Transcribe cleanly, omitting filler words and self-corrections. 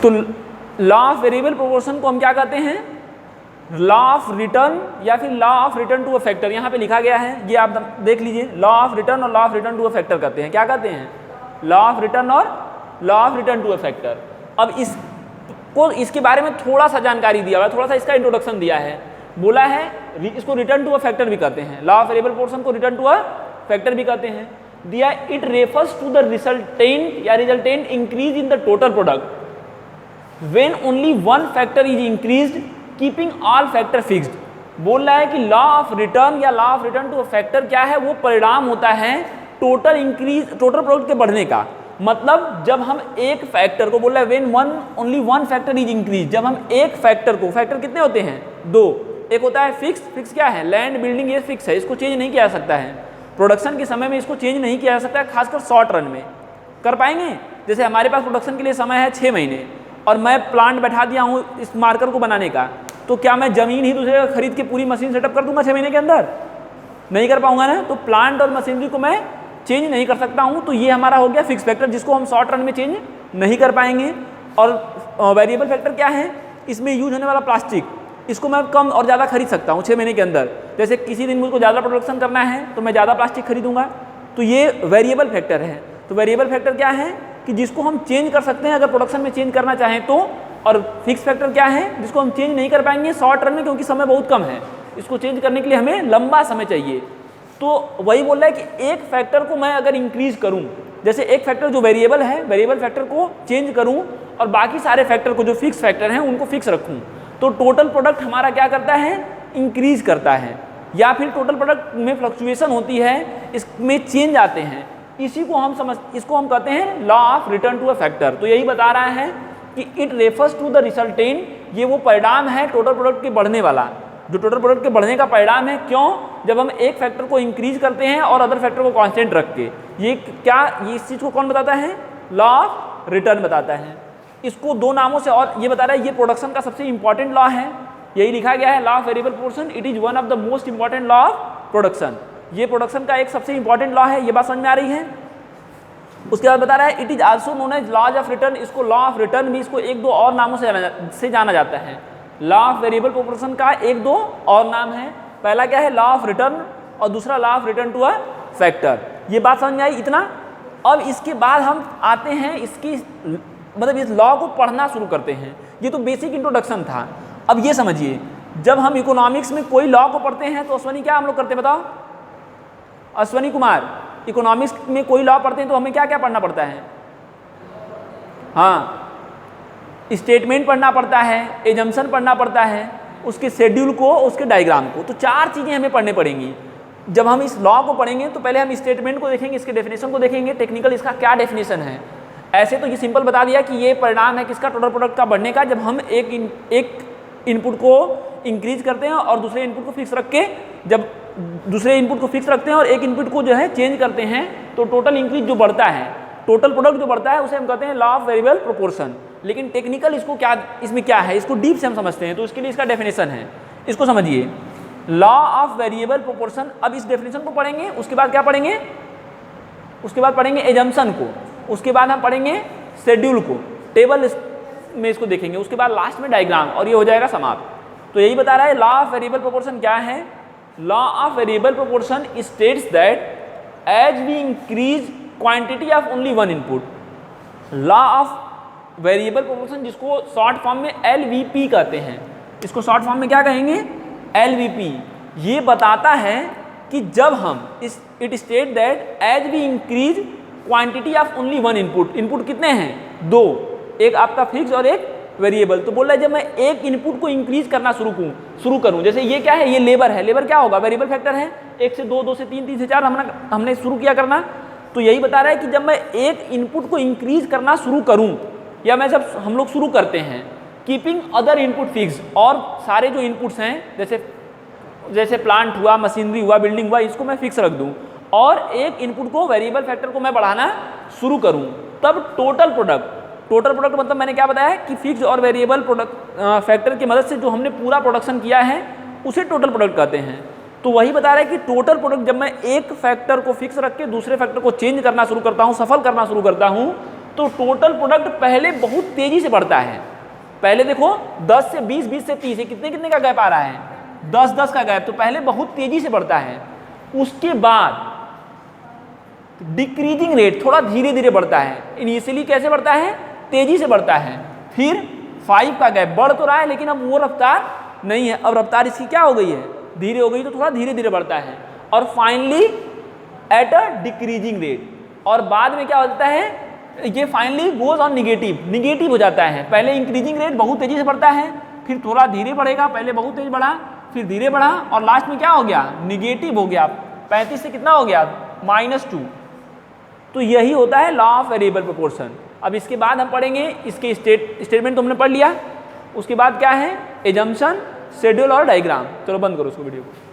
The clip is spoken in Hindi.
तो लॉ ऑफ वेरिएबल प्रोपोर्शन को हम क्या कहते हैं, लॉ ऑफ रिटर्न या फिर law of return to a factor, यहाँ पे लिखा गया है, ये आप देख लीजिए, लॉ ऑफ रिटर्न और law of return to a factor कहते हैं। क्या कहते हैं, लॉ ऑफ रिटर्न और law of return to a factor. अब इसके बारे में थोड़ा सा जानकारी दिया हुआ है, थोड़ा सा इसका इंट्रोडक्शन दिया है, बोला है इसको रिटर्न टू अ फैक्टर भी कहते हैं, लॉ ऑफ वेरिएबल प्रोपोर्शन को रिटर्न टू अ फैक्टर भी कहते हैं। दिया it refers to the resultant या resultant increase in the total product when only one factor is increased keeping all factor fixed. बोल रहा है कि लॉ ऑफ रिटर्न या law of return to a factor क्या है, वो परिणाम होता है टोटल प्रोडक्ट के बढ़ने का। मतलब जब हम एक फैक्टर को, बोल रहा है when only one factor is increase, जब हम एक फैक्टर को, फैक्टर कितने होते हैं, दो, एक होता है फिक्स क्या है, लैंड बिल्डिंग, ये फिक्स है, इसको चेंज नहीं किया जा सकता है, प्रोडक्शन के समय में इसको चेंज नहीं किया जा सकता है, खासकर शॉर्ट रन में कर पाएंगे। जैसे हमारे पास प्रोडक्शन के लिए समय है 6 महीने और मैं प्लांट बैठा दिया हूँ इस मार्कर को बनाने का, तो क्या मैं जमीन ही दूसरे का खरीद के पूरी मशीन सेटअप कर दूंगा 6 महीने के अंदर, नहीं कर पाऊंगा ना। तो प्लांट और मशीनरी को मैं चेंज नहीं कर सकता हूँ, तो ये हमारा हो गया फिक्स फैक्टर, जिसको हम शॉर्ट रन में चेंज नहीं कर पाएंगे। और वेरिएबल फैक्टर क्या है, इसमें यूज होने वाला प्लास्टिक, इसको मैं कम और ज़्यादा खरीद सकता हूँ 6 महीने के अंदर। जैसे किसी दिन मुझको ज़्यादा प्रोडक्शन करना है तो मैं ज़्यादा प्लास्टिक खरीदूंगा, तो ये वेरिएबल फैक्टर है। तो वेरिएबल फैक्टर क्या है कि जिसको हम चेंज कर सकते हैं अगर प्रोडक्शन में चेंज करना चाहें तो, और फिक्स फैक्टर क्या है जिसको हम चेंज नहीं कर पाएंगे शॉर्ट रन में, क्योंकि समय बहुत कम है, इसको चेंज करने के लिए हमें लंबा समय चाहिए। तो वही बोल रहा है कि एक फैक्टर को मैं अगर इंक्रीज करूं, जैसे एक फैक्टर जो वेरिएबल है, वेरिएबल फैक्टर को चेंज करूं और बाकी सारे फैक्टर को जो फिक्स फैक्टर हैं उनको फिक्स रखूं, तो टोटल प्रोडक्ट हमारा क्या करता है, इंक्रीज करता है। या फिर टोटल प्रोडक्ट में फ्लक्चुएशन होती है, इसमें चेंज आते हैं, इसको हम कहते हैं law of return to a factor. तो यही बता रहा है कि it refers to the resultant, ये वो परिणाम है टोटल प्रोडक्ट के बढ़ने वाला, जो टोटल प्रोडक्ट के बढ़ने का परिणाम है। क्यों, जब हम एक फैक्टर को इंक्रीज करते हैं और अदर फैक्टर को कांस्टेंट रख के, ये इस चीज़ को कौन बताता है, लॉ ऑफ रिटर्न बताता है। इसको दो नामों से और ये बता रहा है, ये प्रोडक्शन का सबसे इंपॉर्टेंट लॉ है, यही लिखा गया है, law of variable proportion, it is one of the most important law of production. ये प्रोडक्शन का एक सबसे इंपॉर्टेंट लॉ है, ये बात समझ में आ रही है। उसके बाद बता रहा है it is also known as laws of return, इसको लॉ ऑफ रिटर्न भी, इसको एक दो और नामों से जाना जाता है। लॉ ऑफ वेरिएबल प्रोपोर्शन का एक दो और नाम है, पहला क्या है, लॉ ऑफ रिटर्न, और दूसरा law of return to a factor. ये बात समझ में आई इतना। अब इसके बाद हम आते हैं इसकी मतलब इस लॉ को पढ़ना शुरू करते हैं। ये तो बेसिक इंट्रोडक्शन था। अब ये समझिए, जब हम इकोनॉमिक्स में कोई लॉ को पढ़ते हैं तो अश्वनी क्या हम लोग करते हैं बताओ, अश्वनी कुमार, इकोनॉमिक्स में कोई लॉ पढ़ते हैं तो हमें क्या क्या पढ़ना पड़ता है, हाँ, स्टेटमेंट पढ़ना पड़ता है, एजम्पशन पढ़ना पड़ता है, उसके शेड्यूल को, उसके डायग्राम को, तो 4 चीज़ें हमें पढ़ने पड़ेंगी। जब हम इस लॉ को पढ़ेंगे तो पहले हम स्टेटमेंट को देखेंगे, इसके डेफिनेशन को देखेंगे, टेक्निकल इसका क्या डेफिनेशन है। ऐसे तो ये सिंपल बता दिया कि ये परिणाम है किसका, टोटल प्रोडक्ट का बढ़ने का, जब हम एक इनपुट को इंक्रीज करते हैं और दूसरे इनपुट को फिक्स रख के, जब दूसरे इनपुट को फिक्स रखते हैं और एक इनपुट को जो है चेंज करते हैं, तो टोटल इंक्रीज जो बढ़ता है, टोटल प्रोडक्ट जो बढ़ता है, उसे हम कहते हैं लॉ ऑफ वेरिएबल प्रोपोर्शन। लेकिन टेक्निकल इसको क्या, इसमें क्या है, इसको डीप से हम समझते हैं, तो इसके लिए इसका डेफिनेशन है, इसको समझिए, लॉ ऑफ वेरिएबल प्रोपोर्शन। अब इस डेफिनेशन को पढ़ेंगे, उसके बाद क्या पढ़ेंगे, उसके बाद पढ़ेंगे एजम्पशन को, उसके बाद हम पढ़ेंगे शेड्यूल को, टेबल में इसको देखेंगे, उसके बाद लास्ट में डायग्राम, और ये हो जाएगा समाप्त। तो यही बता रहा है लॉ ऑफ वेरिएबल प्रोपोर्शन क्या है। Law of variable proportion states that as we increase quantity of only one input, law of variable proportion, जिसको शॉर्ट फॉर्म में LVP कहते हैं, इसको शॉर्ट फॉर्म में क्या कहेंगे, LVP, ये बताता है कि जब हम it state that as we increase quantity of only one input, input कितने हैं, 2, एक आपका फिक्स और एक वेरिएबल। तो बोल रहा है जब मैं एक इनपुट को इंक्रीज करना शुरू करूं, जैसे ये क्या है, ये लेबर है, लेबर क्या होगा, वेरिएबल फैक्टर है, 1 से 2, 2 से 3, 3 से 4 हमने शुरू किया करना। तो यही बता रहा है कि जब मैं एक इनपुट को इंक्रीज करना शुरू करूं, या मैं जब हम लोग शुरू करते हैं कीपिंग अदर इनपुट फिक्स, और सारे जो इनपुट्स हैं जैसे प्लांट हुआ, मशीनरी हुआ, बिल्डिंग हुआ, इसको मैं फिक्स रख दूं, और एक इनपुट को, वेरिएबल फैक्टर को मैं बढ़ाना शुरू करूं, तब टोटल प्रोडक्ट मतलब मैंने क्या बताया कि फिक्स और वेरिएबल प्रोडक्ट फैक्टर की मदद से जो हमने पूरा प्रोडक्शन किया है उसे टोटल प्रोडक्ट कहते हैं। तो वही बता रहा है कि टोटल प्रोडक्ट जब मैं एक फैक्टर को फिक्स रख के दूसरे फैक्टर को चेंज करना शुरू करता हूँ, सफल करना शुरू करता हूँ, तो टोटल प्रोडक्ट पहले बहुत तेजी से बढ़ता है। पहले देखो 10 से 20, 20 से 30, कितने कितने का गैप आ रहा है, 10-10 का गैप, तो पहले बहुत तेजी से बढ़ता है। उसके बाद डिक्रीजिंग रेट, थोड़ा धीरे धीरे बढ़ता है। इनिशियली कैसे बढ़ता है, तेजी से बढ़ता है। फिर 5 का गैप, बढ़ तो रहा है लेकिन अब वो रफ्तार नहीं है, अब रफ्तार इसकी क्या हो गई है, धीरे हो गई, तो थोड़ा धीरे धीरे बढ़ता है। और finally at a decreasing rate, और बाद में क्या होता है, ये finally goes on negative, negative हो जाता है। पहले इंक्रीजिंग रेट बहुत तेजी से बढ़ता है, फिर थोड़ा धीरे बढ़ेगा, पहले बहुत तेज बढ़ा, फिर धीरे बढ़ा, और लास्ट में क्या हो गया, निगेटिव हो गया। 35 से कितना हो गया, -2। तो यही होता है लॉ ऑफ वेरिएबल प्रोपोर्शन। अब इसके बाद हम पढ़ेंगे इसके स्टेटमेंट तो हमने पढ़ लिया, उसके बाद क्या है, एजम्पशन, शेड्यूल और डायग्राम। चलो बंद करो उसको वीडियो को।